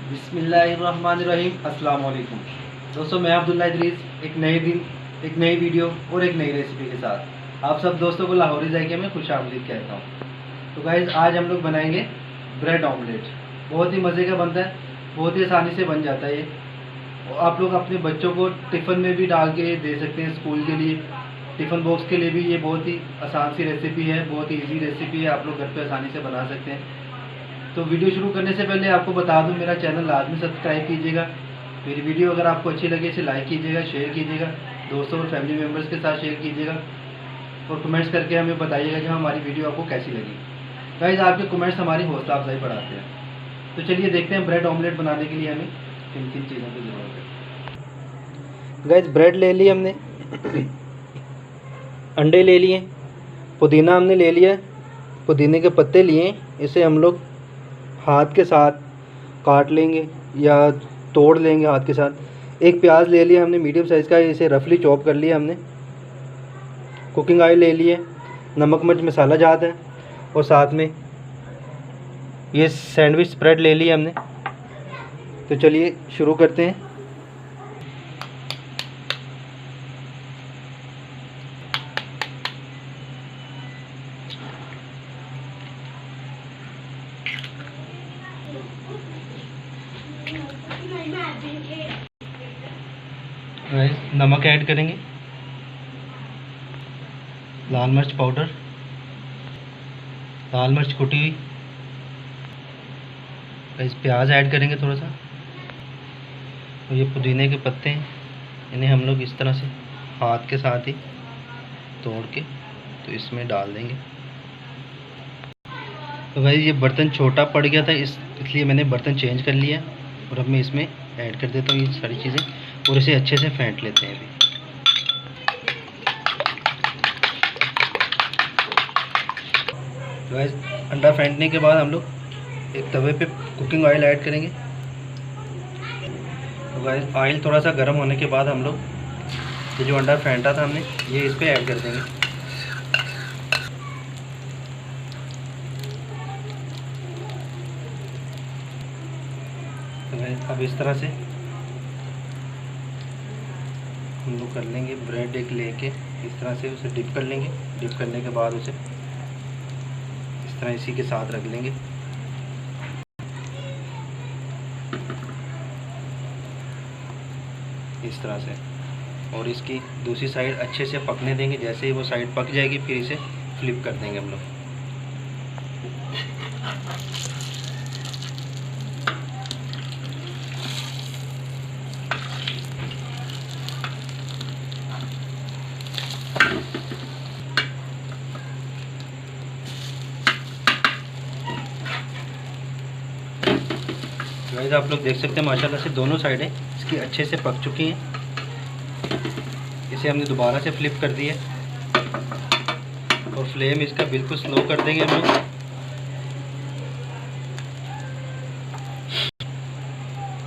बिस्मिल्लाहिर्रहमानिर्रहीम। अस्सलाम वालेकुम दोस्तों, मैं अब्दुल्ला इदरीस एक नए दिन, एक नई वीडियो और एक नई रेसिपी के साथ आप सब दोस्तों को लाहौरी जायके में खुश आमदीद कहता हूँ। तो गाइज़, आज हम लोग बनाएंगे ब्रेड ऑमलेट। बहुत ही मज़े का बनता है, बहुत ही आसानी से बन जाता है ये। और आप लोग अपने बच्चों को टिफ़िन में भी डाल के दे सकते हैं, स्कूल के लिए, टिफ़िन बॉक्स के लिए भी। ये बहुत ही आसान सी रेसिपी है, बहुत ही ईजी रेसिपी है, आप लोग घर पे आसानी से बना सकते हैं। तो वीडियो शुरू करने से पहले आपको बता दूं, मेरा चैनल लाजमी सब्सक्राइब कीजिएगा। मेरी वीडियो अगर आपको अच्छी लगे इसे लाइक कीजिएगा, शेयर कीजिएगा, दोस्तों और फैमिली मेम्बर्स के साथ शेयर कीजिएगा और कमेंट्स करके हमें बताइएगा कि हमारी वीडियो आपको कैसी लगी। गाइस, आपके कमेंट्स हमारी हौसला अफजाई बढ़ाते हैं। तो चलिए देखते हैं ब्रेड ऑमलेट बनाने के लिए हमें किन किन चीज़ों की ज़रूरत है। गाइस, ब्रेड ले ली हमने, अंडे ले लिए, पुदीना हमने ले लिया, पुदीने के पत्ते लिए। इसे हम लोग हाथ के साथ काट लेंगे या तोड़ लेंगे हाथ के साथ। एक प्याज ले लिया हमने मीडियम साइज़ का, इसे रफली चॉप कर लिया हमने। कुकिंग ऑयल ले लिए, नमक मिर्च मसाला जात है, और साथ में ये सैंडविच स्प्रेड ले लिया हमने। तो चलिए शुरू करते हैं। नमक ऐड करेंगे, लाल मिर्च पाउडर, लाल मिर्च कुटी हुई, इस प्याज ऐड करेंगे थोड़ा सा, और ये पुदीने के पत्ते हैं, इन्हें हम लोग इस तरह से हाथ के साथ ही तोड़ के तो इसमें डाल देंगे। तो भाई ये बर्तन छोटा पड़ गया था, इसलिए मैंने बर्तन चेंज कर लिया, और अब मैं इसमें ऐड कर देता हूँ ये सारी चीज़ें और इसे अच्छे से फेंट लेते हैं अभी। तो गाइस, अंडा फेंटने के बाद हम लोग एक तवे पे कुकिंग ऑयल ऐड करेंगे। तो गाइस, ऑयल थोड़ा सा गर्म होने के बाद हम लोग ये जो अंडा फेंटा था हमने, ये इस पे ऐड कर देंगे। तो गाइस, अब इस तरह से हम लोग कर लेंगे। ब्रेड एक लेके इस तरह से उसे डिप कर लेंगे। डिप करने के बाद उसे इस तरह इसी के साथ रख लेंगे। इस तरह से, और इसकी दूसरी साइड अच्छे से पकने देंगे। जैसे ही वो साइड पक जाएगी फिर इसे फ्लिप कर देंगे हम लोग। गाइस, आप लोग देख सकते हैं माशाल्लाह से दोनों साइडें इसकी अच्छे से पक चुकी हैं। इसे हमने दोबारा से फ्लिप कर दिया और फ्लेम इसका बिल्कुल स्लो कर देंगे हम लोग।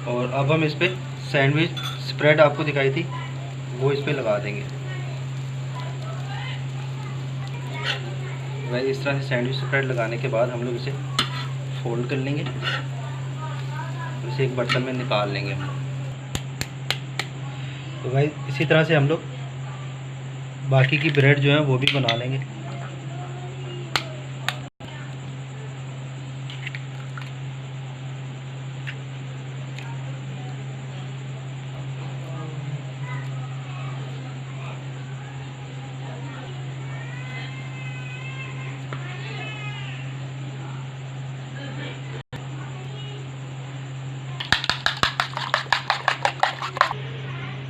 और अब हम इस पर सैंडविच स्प्रेड आपको दिखाई थी वो इस पर लगा देंगे। वही इस तरह से सैंडविच स्प्रेड लगाने के बाद हम लोग इसे फोल्ड कर लेंगे, इसे एक बर्तन में निकाल लेंगे हम लोग। तो भाई इसी तरह से हम लोग बाकी की ब्रेड जो है वो भी बना लेंगे।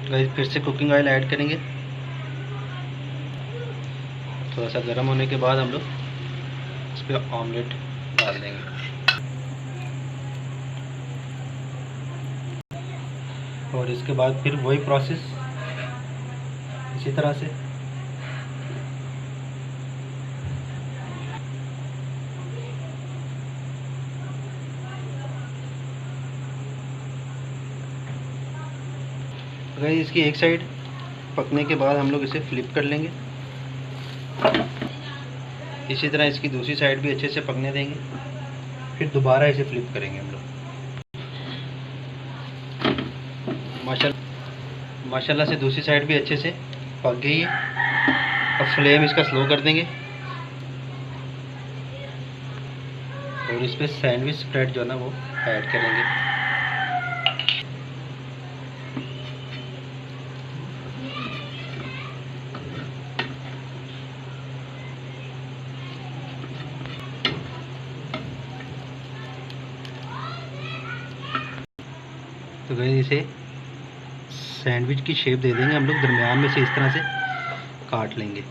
गाइस, फिर से कुकिंग ऑयल ऐड करेंगे। थोड़ा सा गर्म होने के बाद हम लोग इस पर ऑमलेट डाल देंगे। और इसके बाद फिर वही प्रोसेस इसी तरह से। गाइस, इसकी एक साइड पकने के बाद हम लोग इसे फ्लिप कर लेंगे। इसी तरह इसकी दूसरी साइड भी अच्छे से पकने देंगे, फिर दोबारा इसे फ्लिप करेंगे हम लोग। माशाल्लाह से दूसरी साइड भी अच्छे से पक गई है। अब फ्लेम इसका स्लो कर देंगे और इस पर सैंडविच स्प्रेड जो है ना वो ऐड करेंगे। तो गाइस इसे सैंडविच की शेप दे देंगे हम लोग, दरमियान में से इस तरह से काट लेंगे।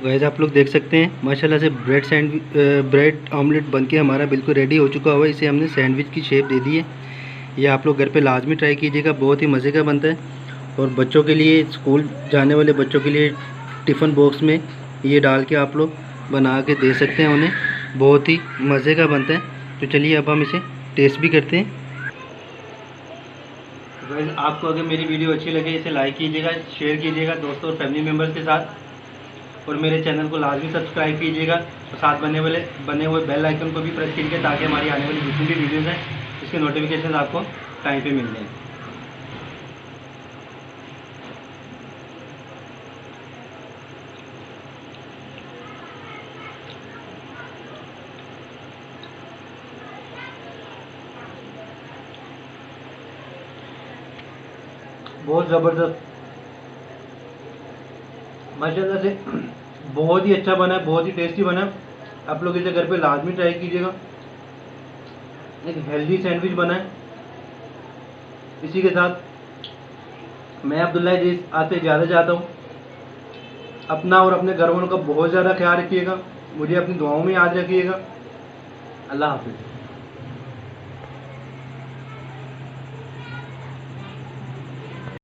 गाइस आप लोग देख सकते हैं माशाल्लाह से ब्रेड ऑमलेट बनके हमारा बिल्कुल रेडी हो चुका हुआ है। इसे हमने सैंडविच की शेप दे दी है। ये आप लोग घर पे लाजमी ट्राई कीजिएगा, बहुत ही मज़े का बनता है। और बच्चों के लिए, स्कूल जाने वाले बच्चों के लिए टिफ़िन बॉक्स में ये डाल के आप लोग बना के दे सकते हैं उन्हें, बहुत ही मज़े का बनता है। तो चलिए अब हम इसे टेस्ट भी करते हैं। गाइस आपको अगर मेरी वीडियो अच्छी लगे इसे लाइक कीजिएगा, शेयर कीजिएगा दोस्तों और फैमिली मेम्बर्स के साथ, और मेरे चैनल को लाजमी सब्सक्राइब कीजिएगा और साथ बने हुए बेल आइकन को भी प्रेस कीजिए ताकि हमारी आने वाली जितनी भी वीडियोज़ हैं इसके नोटिफिकेशन आपको टाइम पे मिल जाए। बहुत ज़बरदस्त, माशाल्लाह से बहुत ही अच्छा बना है, बहुत ही टेस्टी बना है। आप लोग इसे घर पे लाजमी ट्राई कीजिएगा। एक हेल्दी सैंडविच बना है। इसी के साथ मैं अब्दुल्ला इदरीस आपसे ज़्यादा चाहता हूँ, अपना और अपने घर वालों का बहुत ज़्यादा ख्याल रखिएगा, मुझे अपनी दुआओं में याद रखिएगा। अल्लाह हाफिज़।